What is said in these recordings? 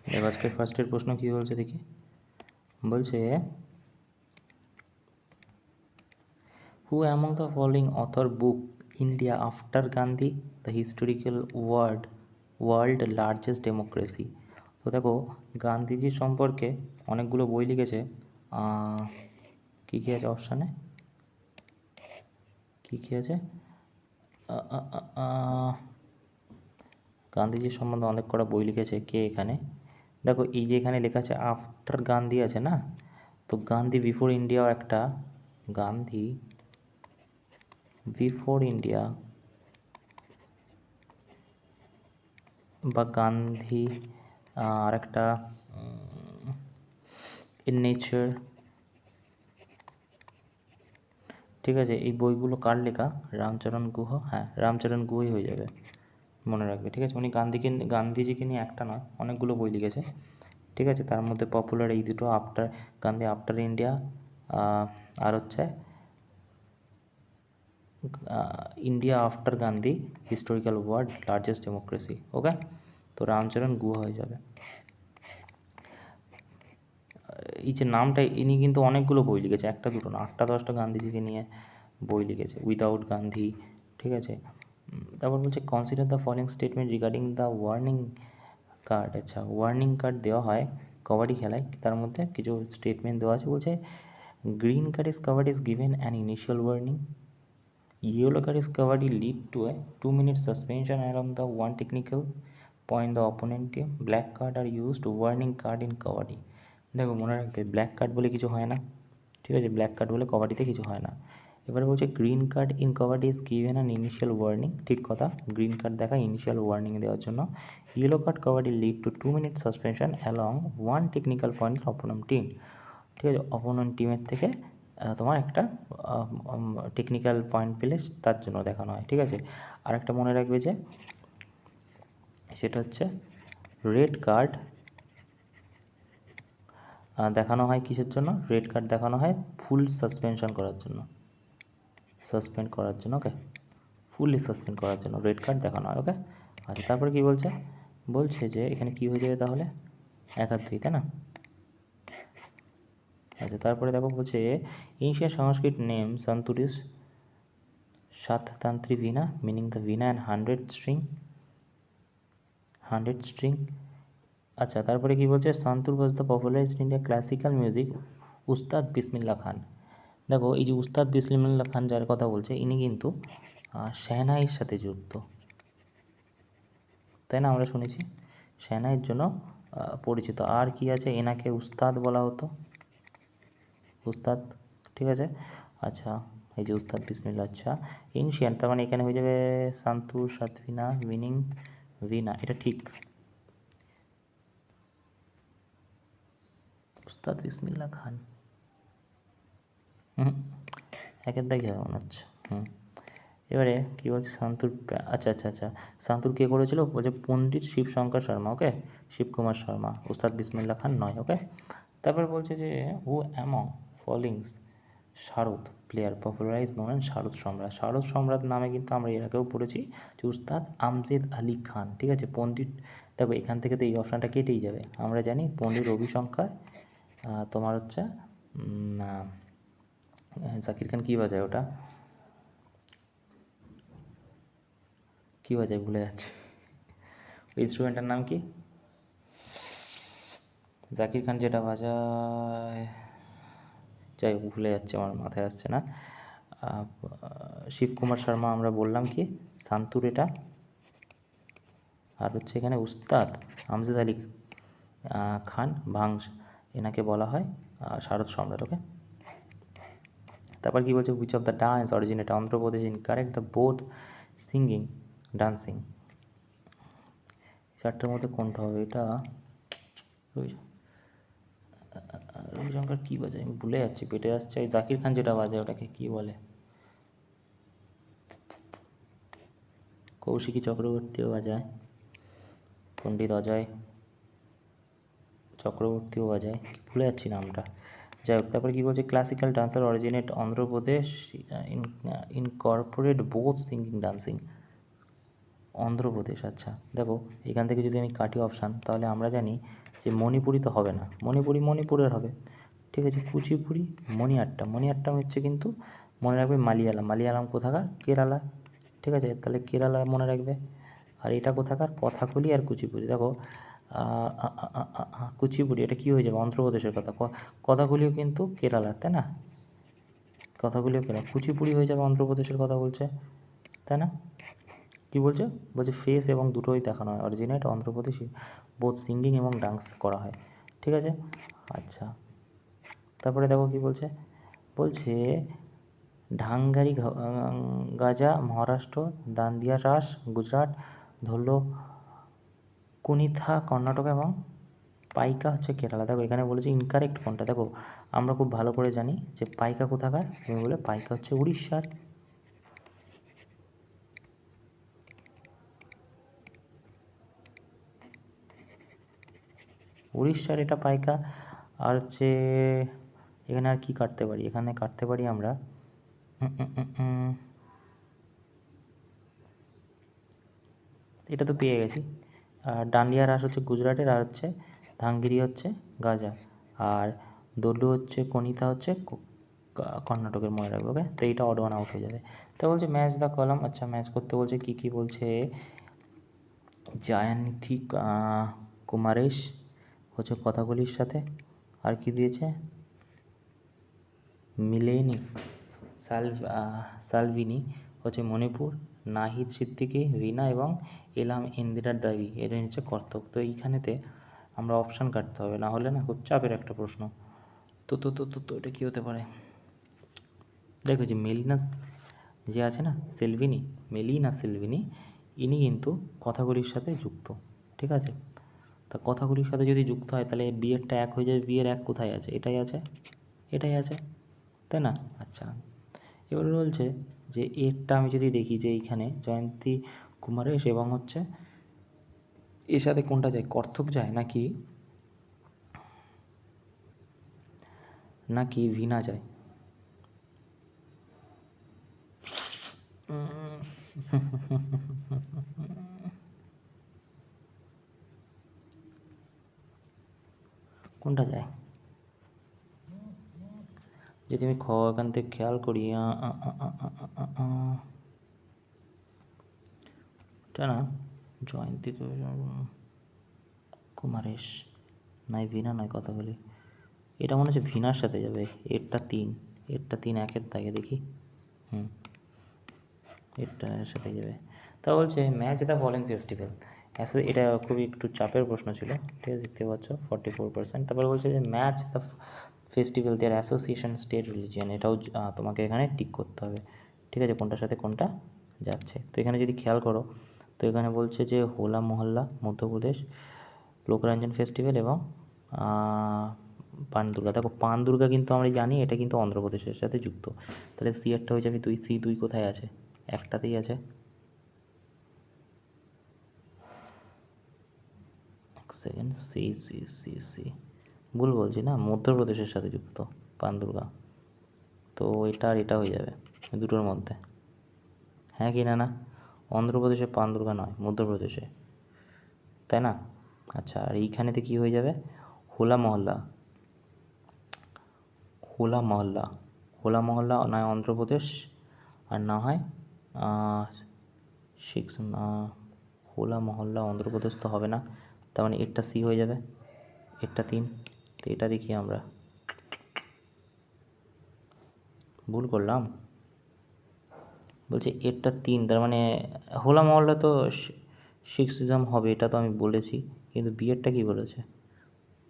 এবার আজকে ফার্স্টের প্রশ্ন কী বলছে দেখি। বলছে হু among the following author book India after Gandhi the historical world largest democracy. তো দেখো, গান্ধীজির সম্পর্কে অনেকগুলো বই লিখেছে। কী কী আছে অপশানে, কী কী আছে? গান্ধীজির সম্বন্ধে অনেক কটা বই লিখেছে কে এখানে। দেখো, এই যে এখানে লেখা আছে আফটার গান্ধী আছে না, তো গান্ধী বিফোর ইন্ডিয়াও একটা, গান্ধী বিফোর ইন্ডিয়া বা গান্ধী আর একটা ইন নেচার, ঠিক আছে। এই বইগুলো কার লেখা? রামচরণ গুহ। হ্যাঁ, রামচরণ গুহই হয়ে যাবে, মনে রাখবে, ঠিক আছে। উনি গান্ধীজিকে নিয়ে একটা নয় অনেকগুলো বই লিখেছে, ঠিক আছে। তার মধ্যে পপুলার এই দুটো, গান্ধী আফটার ইন্ডিয়া আর হচ্ছে India after Gandhi historical world largest democracy. Okay, তো রামচরণ গুহা হয়ে যাবে। এই যে নামটা, ইনি কিন্তু অনেকগুলো বই লিখেছে, একটা দুটো না, 8টা 10টা গান্ধীজিকে নিয়ে বই লিখেছে, উইদাউট গান্ধী, ঠিক আছে। তারপর বলছে consider the following statement regarding the warning card. আচ্ছা, ওয়ার্নিং কার্ড দেওয়া হয় কবাডি খেলায়, তার মধ্যে কিছু স্টেটমেন্ট দেওয়া আছে। বলছে green card is covered is given an initial warning, yellow card is covered lead to a 2 minute suspension along the one technical point the opponent team, black card are used warning card in kabaddi। দেখো, মনে রাখবে black card বলে কিছু হয় না, ঠিক আছে, black card বলে কবাডিতে কিছু হয় না। এবারে বলছে green card in kabaddi is given an initial warning, ঠিক কথা, গ্রিন কার্ড দেখা ইনিশিয়াল ওয়ার্নিং দেওয়ার জন্য। Yellow card kabaddi lead to 2 minute suspension along one technical point opponent team, ঠিক আছে, অপোনেন্ট টিমের থেকে তোমার একটা টেকনিক্যাল পয়েন্ট পেলে তার জন্য দেখানো হয়, ঠিক আছে। আর একটা মনে রাখবে যে সেটা হচ্ছে রেড কার্ড দেখানো হয় কিসের জন্য? রেড কার্ড দেখানো হয় ফুল সাসপেনশন করার জন্য, সাসপেন্ড করার জন্য, ওকে, ফুললি সাসপেন্ড করার জন্য রেড কার্ড দেখানো হয়। ওকে, আচ্ছা, তারপরে কী বলছে? বলছে যে এখানে কী হয়ে যাবে তাহলে, 1 আর 2, তাই না? আচ্ছা, তারপরে দেখো বলছে ancient Sanskrit name santuris shatatantri veena, meaning the veena and 100 string। আচ্ছা, তারপরে কি বলছে santoor was the popularized India classical music Ustad Bismillah খান। দেখো, এই যে উস্তাদ বিসমিল্লাহ খান যার কথা বলছে, ইনি কিন্তু শেহনাইয়ের সাথে যুক্ত, তাই না? আমরা শুনেছি শেহনাইয়ের জন্য পরিচিত। আর কি আছে, এনাকে উস্তাদ বলা হতো, উস্তাদ, ঠিক আছে। আচ্ছা, এই যে উস্তাদ বিসমিল্লাহ, আচ্ছা এনশিয়ান্ট, তার মানে এখানে হয়ে যাবে সান্তুর সাতভিনা মিনিং ভিনা, এটা ঠিক। উস্তাদ বিসমিল্লাহ খান, একের দাগই হবে মনে হচ্ছে। এবারে কী বলছে শান্তুর, আচ্ছা আচ্ছা আচ্ছা, শান্তুর কে করেছিল? বলছে পণ্ডিত শিবশঙ্কর শর্মা, ওকে, শিবকুমার শর্মা, উস্তাদ বিসমিল্লাহ খান নয়। ওকে, তারপর বলছে যে who among followings sarod player popularize known sarod samrat. Sarod সম্রাট নামে কিন্তু আমরা এর আগেও পড়েছি যে উস্তাদ আমজেদ আলী খান, ঠিক আছে। পণ্ডিত, দেখো এখান থেকে তো এই অপশানটা কেটেই যাবে, আমরা জানি পণ্ডিত রবিশঙ্কর, তোমার হচ্ছে জাকির খান কী বাজায়, ওটা কী বাজায় ভুলে যাচ্ছি, ওই ইনস্ট্রুমেন্টের নাম কি? জাকির খান যেটা বাজায়, যাই হোক ভুলে যাচ্ছে, আমার মাথায় আসছে না। শিবকুমার শর্মা আমরা বললাম কি শান্তুর এটা, আর হচ্ছে এখানে উস্তাদ আমজেদ আলী খান ভাংস, এনাকে বলা হয় শারদ সম্রাট। ওকে, তারপর কী বলছে which of the dance originate Andhra Pradesh in correct the both singing dancing. চারটার মধ্যে কোনটা হবে? এটা রবিশঙ্কর কী বাজায় আমি ভুলে যাচ্ছি, পেটে আসছে। ওই জাকির খান যেটা বাজায় ওটাকে কী বলে? কৌশিকী চক্রবর্তীও বাজায়, পণ্ডিত অজয় চক্রবর্তীও বাজায়, ভুলে যাচ্ছি নামটা। যাই হোক, তারপরে কী বলছে classical dancer originate Andhra Pradesh incorporate both singing dancing. Andhra Pradesh, আচ্ছা। দেখো, এখান থেকে যদি আমি কাটি অপশান, তাহলে আমরা জানি যে মণিপুরি তো হবে না, মণিপুরের হবে, ঠিক আছে। কুচিপুড়ি, মণিয়াট্টাম হচ্ছে কিন্তু মনে রাখবে মালিয়ালাম কোথাকার, কেরালা, ঠিক আছে, তাহলে কেরালা মনে রাখবে। আর এটা কোথাকার, কথাকলি আর কুচিপুড়ি, দেখো কুচিপুড়ি এটা কী হয়ে যাবে, অন্ধ্রপ্রদেশের কথা, কথাকলিও কিন্তু কেরালার, তাই না, কথাগুলিও কেরালা, কুচিপুড়ি হয়ে যাবে অন্ধ্রপ্রদেশের কথা বলছে, তাই না। কী বলছে, বলছে ফেস এবং দুটোই দেখানো হয়, অরিজিনেট অন্ধ্রপ্রদেশে বোথ সিঙ্গিং এবং ডান্স করা হয়, ঠিক আছে। আচ্ছা, তারপরে দেখো কি বলছে, বলছে ঢাঙ্গারি গাজা মহারাষ্ট্র, দান্দিয়া রাস গুজরাট, ধরলো কুনিথা কর্ণাটক এবং পাইকা হচ্ছে কেরালা। দেখো এখানে বলেছে ইনকারেক্ট কোনটা, দেখো আমরা খুব ভালো করে জানি যে পাইকা কোথাকার, তুমি বলে পাইকা হচ্ছে উড়িষ্যার, এটা পাইকা। আর হচ্ছে এখানে আর কি কাটতে পারি, এখানে কাটতে পারি আমরা এটা তো পেয়ে গেছি। আর ডান্ডিয়া রাস হচ্ছে গুজরাটের, আর হচ্ছে ধাঙ্গিরি হচ্ছে গাজা, আর দোলু হচ্ছে কনিতা হচ্ছে কর্ণাটকের, মনে রাখবে, ওকে। তো এইটা অড ওয়ান আউট হয়ে যাবে। তো বলছে ম্যাচ দ্য কলাম, আচ্ছা ম্যাচ করতে বলছে কী কী, বলছে জায়ানিথি কুমারেশ হচ্ছে কথাগুলির সাথে, আর কি দিয়েছে মিলেনি সালভিনি হচ্ছে মণিপুর, নাহিদ সিদ্দিকি রিনা এবং এলাম ইন্দিরার দাবি, এটা হচ্ছে কর্তক। তো এইখানেতে আমরা অপশান কাটতে হবে, না হলে না খুব চাপের একটা প্রশ্ন। তো তো তো তো তো এটা কী হতে পারে, দেখো যে মেলিনা যে আছে না সেলভিনি, ইনি কিন্তু কথাগুলির সাথে যুক্ত, ঠিক আছে। তা কথাগুলির সাথে যদি যুক্ত হয় তাহলে বিয়েরটা এক হয়ে যাবে, বিয়ের এক কোথায় আছে, এটাই আছে, তাই না। আচ্ছা, এবার বলছে যে এরটা আমি যদি দেখি যে এইখানে জয়ন্তী কুমারেশ এবং হচ্ছে এর সাথে কোনটা যায়, কর্থক যায় নাকি ভিনা যায়, কোনটা যায়, যদি আমি এখান থেকে খেয়াল করি এটা না জয়ন্তী কুমারেশ নাই, ভিনা নয়, কথা বলি, এটা মনে হচ্ছে ভিনার সাথে যাবে, এরটা তিন একের দাগে দেখি, এরটার সাথে যাবে। তা বলছে ম্যাচ দ্য ফলোইং ফেস্টিভ্যাল, আসলে এটা খুবই একটু চাপের প্রশ্ন ছিল, ঠিক আছে, দেখতে পাচ্ছ 44%। তারপরে বলছে যে match the festival their association state religion, এটাও তোমাকে এখানে টিক করতে হবে, ঠিক আছে, কোনটার সাথে কোনটা যাচ্ছে। তো এখানে যদি খেয়াল করো, তো এখানে বলছে যে হোলা মহল্লা মধ্যপ্রদেশ, লোকরঞ্জন ফেস্টিভ্যাল এবং পান দুর্গা। দেখো পান দুর্গা কিন্তু আমরা জানি এটা কিন্তু অন্ধ্রপ্রদেশের সাথে যুক্ত, তাহলে সি একটা হয়ে যাবে দুই কোথায় আছে, একটাতেই আছে, সেকেন্ড সি ভুল বলছি না, মধ্যপ্রদেশের সাথে যুক্ত পান দুর্গা, তো এটা আর এটা হয়ে যাবে দুটোর মধ্যে, হ্যাঁ কি না, অন্ধ্রপ্রদেশে পান দুর্গা নয়, মধ্যপ্রদেশে, তাই না। আচ্ছা, আর এইখানেতে কী হয়ে যাবে, হোলা মহল্লা নয় অন্ধ্রপ্রদেশ, আর না হয় হোলা মহল্লা অন্ধ্রপ্রদেশ তো হবে না, তার মানে এরটা সি হয়ে যাবে, এরটা 3, তো এটা দেখি আমরা ভুল করলাম, বলছে এরটা 3, তার মানে হোলা মহল্লা তো সিক্সিজম হবে, এটা তো আমি বলেছি, কিন্তু বিয়েরটা কী বলেছে,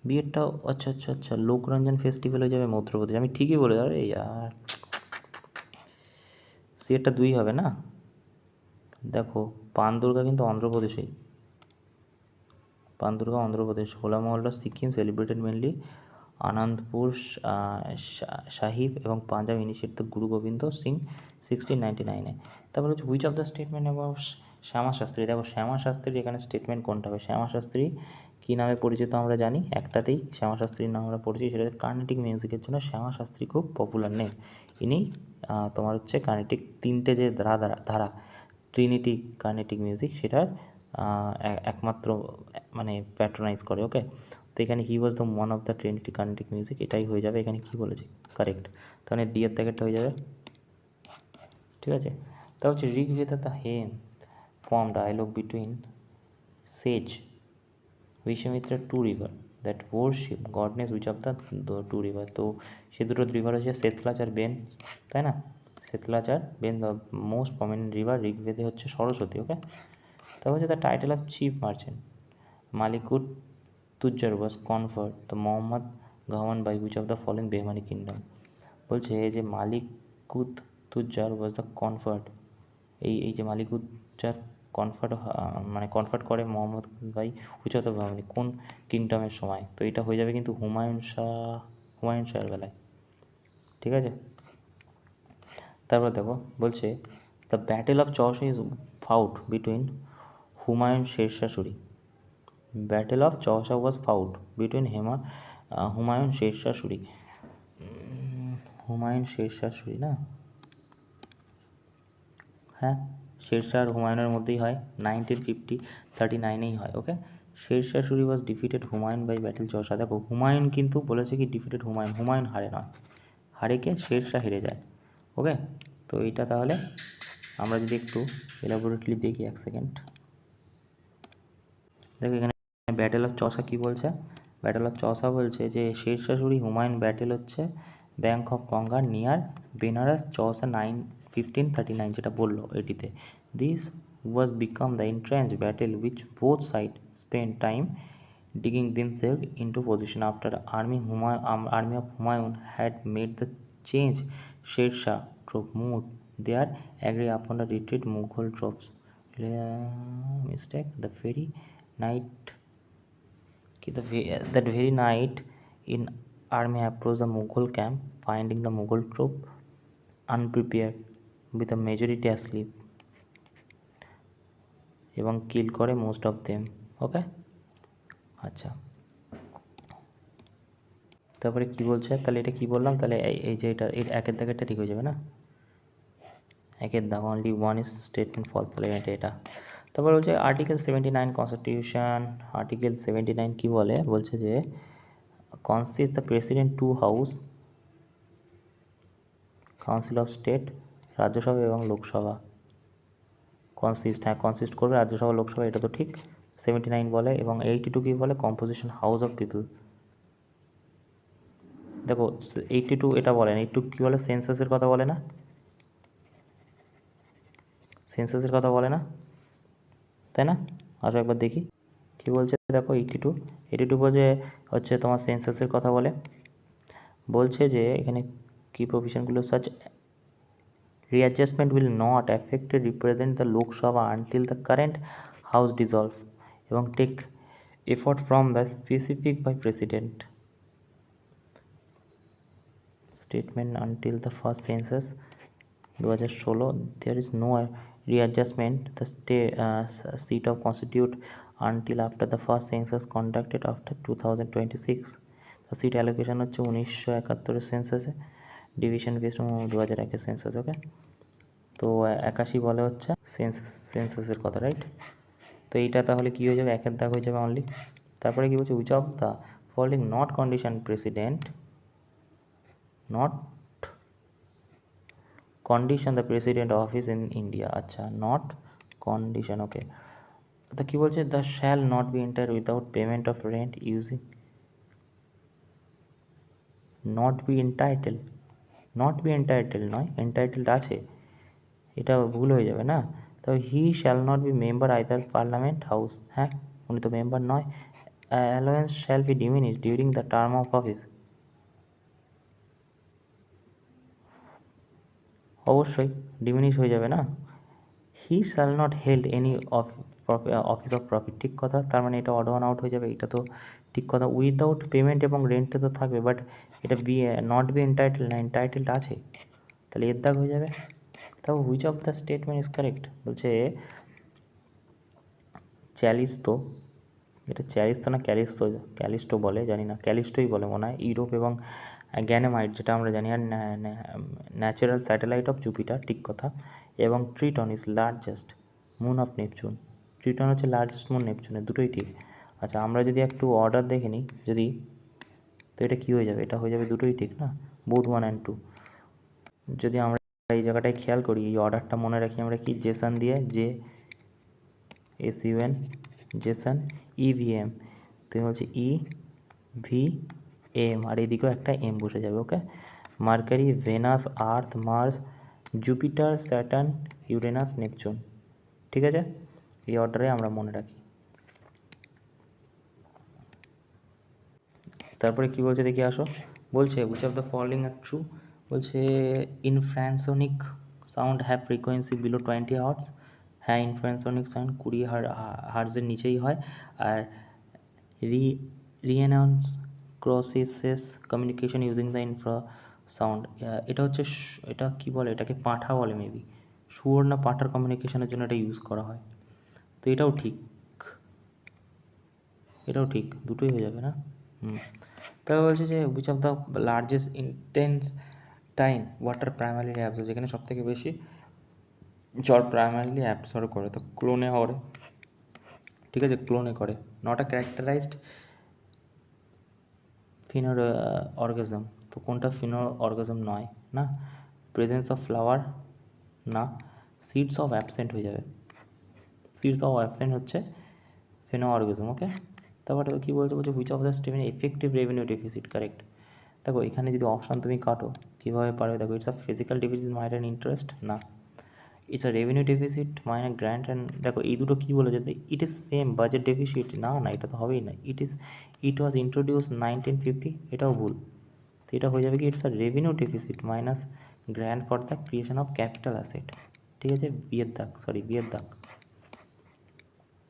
বিয়েরটাও আচ্ছা লোকরঞ্জন ফেস্টিভ্যাল হয়ে যাবে মধ্যপ্রদেশ, আমি ঠিকই বলে, আরে ইয়ার সি এরটা 2 হবে না। দেখো পান দুর্গা কিন্তু অন্ধ্রপ্রদেশেই, হোলা মহল্লা সিকিম, সেলিব্রেটেড মেনলি আনন্দপুর সাহিব এবং পাঞ্জাব, ইনিশিয়েট দ্য গুরু গোবিন্দ সিং 1699-এ। তারপর হচ্ছে which of the statement about Shyama Shastri, দেখো শ্যামা শাস্ত্রীর এখানে স্টেটমেন্ট কোনটা হবে, শ্যামা শাস্ত্রী কী নামে পরিচিত আমরা জানি, একটাতেই শ্যামা শাস্ত্রীর নাম আমরা পরিচিত, সেটা হচ্ছে কার্নেটিক মিউজিকের জন্য শ্যামা শাস্ত্রী খুব পপুলার নেম, ইনি তোমার হচ্ছে কার্নেটিক 3টে যে ধারা ট্রিনিটি কার্নেটিক মিউজিক সেটার একমাত্র মানে প্যাট্রোনাইজ করে, ওকে। তো এখানে he was the one of the trinity Carnatic music, এটাই হয়ে যাবে। এখানে কী বলেছে, কারেক্ট, তাহলে ডিয়ের প্যাকেটটা হয়ে যাবে। ঠিক আছে, তা হচ্ছে Rigveda the hymn form dialogue between sage Vishwamitra two river that worship godness which of the two river, তো সে দুটো রিভার হচ্ছে সেতলাজ আর বেন, তাই না? সেতলাজ আর বেন, দ্য মোস্ট প্রমিনেন্ট রিভার ঋগ্বেদে হচ্ছে সরস্বতী। ওকে, তারপর হচ্ছে the title of chief merchant Malikut Tujjar was conferred the Mohammad Gawan by which of the following Bahmani kingdom, বলছে যে মালিকুত তুজ্জার ওয়াজ দ্য কনফার্ড, এই যে মালিকুজ্জার কনফার্ট মানে কনফার্ট করে Mohammad by which of the Bahmani, কোন কিংডমের সময়, তো এটা হয়ে যাবে কিন্তু হুমায়ুন শাহের বেলায়। ঠিক আছে, তারপর দেখো বলছে the battle of Chausa is fought between Humayun Shershah Suri, battle of Chausa was fought between Humayun Shershah Suri, Humayun Shershah Suri না, হ্যাঁ শেরশাহ আর হুমায়ুনের মধ্যেই হয়, 1939 হয়। Okay, Shershah Suri was defeated Humayun by battle Chausa. দেখো হুমায়ুন কিন্তু বলেছে কি ডিফিটেড হুমায়ুন, হুমায়ুন হারে নয়, হারে কে শেরশাহ হেরে যায়। ওকে, তো এইটা তাহলে আমরা যদি একটু এলাবোরেটলি দেখি, এক সেকেন্ড দেখো এখানে ব্যাটেল অফ চৌসা কী বলছে, ব্যাটেল অফ চৌসা বলছে যে শেরশাহ সুরি হুমায়ুন ব্যাটেল হচ্ছে bank of Ganga near Benaras, Chausa 1539 যেটা বললো এটিতে। This was become the entrance battle which both side spend time digging themselves into position after army of Humayun had made the change. Sher Shah troop moved there agree upon the retreat Mughal troops. Mistake. The very night, that very night, in army approached the Mughal camp, finding the Mughal troop unprepared with a majority asleep, এবং কিল করে most of them. ওকে, আচ্ছা তারপরে কি বলছে, তাহলে এটা কি বললাম, তাহলে এই যে এটা একের দাগেরটা ঠিক হয়ে যাবে না, একের দাগ only one is statement false, তাহলে এটা। তারপর বলছে আর্টিকেল 79 কনস্টিটিউশন, আর্টিকেল 79 কি বলে, বলছে যে consist the president to house, council of state, Rajya Sabha এবং লোকসভা, কনসিস্ট করবে রাজ্যসভা লোকসভা, এটা তো ঠিক। 79 বলে, এবং 82 কি বলে, কম্পোজিশন হাউস অফ পিপল। দেখো 82 এটা বলে না, 82 কী বলে, সেন্সাসের কথা বলে না, সেন্সাসের কথা বলে না, তাই না? আসো একবার দেখি কি বলছে। দেখো 82 বলছে হচ্ছে তোমার সেন্সাসের কথা বলে, বলছে যে এখানে কি প্রভিশনগুলো, such readjustment will not affect represent the Lok Sabha until the current house dissolve, এবং take effort from the specific by president statement until the first census 2016 there is no readjustment the seat of constitute until after the first census conducted after 2026 the seat allocation হচ্ছে 1971 সেন্সাসে, division based 2001 census. ওকে, তো 81 বলে হচ্ছে সেন্সাসের কথা, right? তো এইটা তাহলে কী হয়ে যাবে, একের দাগ হয়ে যাবে অনলি। তারপরে কি বলছে, which of the following not condition president not condition the president office in India, আচ্ছা not condition। ওকে, তো কি বলছে, the shall not be entered without payment of rent using not be entitled নয়, entitled আছে, এটা ভুল হয়ে যাবে না। তো he shall not be member either parliament house, হ্যাঁ উনি তো মেম্বার নয়। Allowance shall be diminish during the term of office, অবশ্যই ডিমিনিশ হয়ে যাবে না। He shall not held any office of profit, ঠিক কথা, তার মানে এটা অড ওয়ান আউট হয়ে যাবে, এটা তো ঠিক কথা। উইদাউট পেমেন্ট এবং রেন্টে তো থাকবে, বাট এটা নট বি এন্টাইটেল না, এন্টাইটেলড আছে, তাহলে এর দাগ হয়ে যাবে। তাও which of the statement is correct, বলছে চ্যালিস্তো, এটা চ্যালিস্তো না ক্যালিস্টো বলে জানি না, ক্যালিস্টোই বলে মনে হয়, ইউরোপ এবং গ্যানেমাইট যেটা আমরা জানি, আর ন্যাচারাল স্যাটেলাইট অফ জুপিটার, ঠিক কথা, এবং Triton is largest moon of Neptune, Triton হচ্ছে লার্জেস্ট মুন নেপচুনের, দুটোই ঠিক। আচ্ছা, আমরা যদি একটু অর্ডার দেখে নিই, যদি, তো এটা কী হয়ে যাবে, এটা হয়ে যাবে দুটোই ঠিক না, বোথ 1 and 2। যদি আমরা এই জায়গাটায় খেয়াল করি, এই অর্ডারটা মনে রাখি আমরা কি, জেসন দিয়ে, JSON, জেসন, EVM, তুমি বলছি EVM, আর এদিকেও একটা M বসে যাবে। Okay, Mercury, Venus, Earth, Mars, Jupiter, Saturn, Uranus, Neptune. ঠিক আছে, এই অর্ডারে আমরা মনে রাখি। তারপরে কি বলছে দেখি আসো, বলছে which of the following are true, বলছে infrasonic sound have frequency below 20 hertz. হ্যাঁ, ইনফ্রাসোনিক সাউন্ড 20 হার্টসের নিচেই হয়। আর রিয়েনাউন্স ক্রসিসেস communication using the infra sound, এটা হচ্ছে এটা কি বলে, এটাকে পাঁঠা বলে মেবি, শুয়োর না পাঁঠার কমিউনিকেশনের জন্য এটা ইউজ করা হয়। তো এটাও ঠিক, এটাও ঠিক, দুটোই হয়ে যাবে না। তারপর বলছে যে which of the largest intensive water primarily absorb, যেখানে সব থেকে বেশি জল প্রাইমারিলি অ্যাবজর্ব করে, তো ক্লোনে করে। ঠিক আছে, ক্লোনে করে। নট আ ক্যারেক্টারাইজড ফিনোর অর্গাজম, তো কোনটা ফিনোর অর্গাজম নয় না। প্রেজেন্স অফ ফ্লাওয়ার না। সিডস অফ অ্যাবসেন্ট হয়ে যাবে, সিডস অফ অ্যাবসেন্ট হচ্ছে ফিনো অর্গাজম। ওকে, তারপরে কী বলছে, বলছে which of the statement effective revenue deficit correct. দেখো এখানে যদি অপশান তুমি কাটো কীভাবে পারবে, দেখো it's a physical deficit minus interest না, it's a revenue deficit minus grant and, দেখো এই দুটো কী বলেছে, it is same budget deficit না, না এটা তো হবেই না। ইট ওয়াজ ইন্ট্রোডিউস 1950, এটাও ভুল। তো এটা হয়ে যাবে কি, it's a revenue deficit minus grant for the creation of capital asset. ঠিক আছে, বিয়ের দাগ।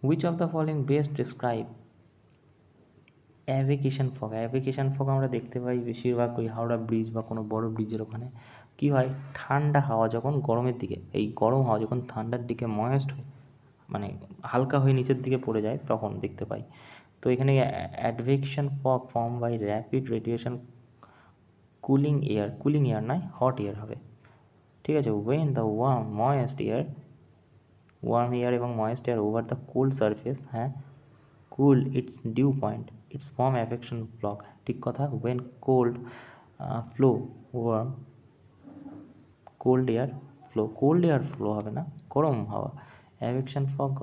Which of the following best describe advection fog. Advection fog আমরা দেখতে পাই বেশিরভাগ ওই হাওড়া ব্রিজ বা কোনো বড় ব্রিজের ওখানে। কী হয়, ঠান্ডা হাওয়া যখন গরমের দিকে, এই গরম হাওয়া যখন ঠান্ডার দিকে ময়েস্ট হয়, মানে হালকা হয়ে নিচের দিকে পড়ে যায়, তখন দেখতে পাই। তো এখানে advection fog form by rapid radiation cooling air নয়, হট এয়ার হবে। ঠিক আছে, ওয়েন দ্য ওয়ার্ম এয়ার এবং moist air over the cold surface, হ্যাঁ, cool it's dew point, it's form advection fog, ঠিক কথা। When cold flow warm, cold air flow হবে না, গরম হাওয়া, advection fog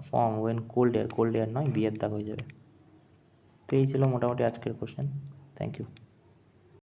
form when cold air নয়, বিয়ের দাগ হয়ে যাবে। তো এই ছিল মোটামুটি আজকের কোশ্চেন। Thank you.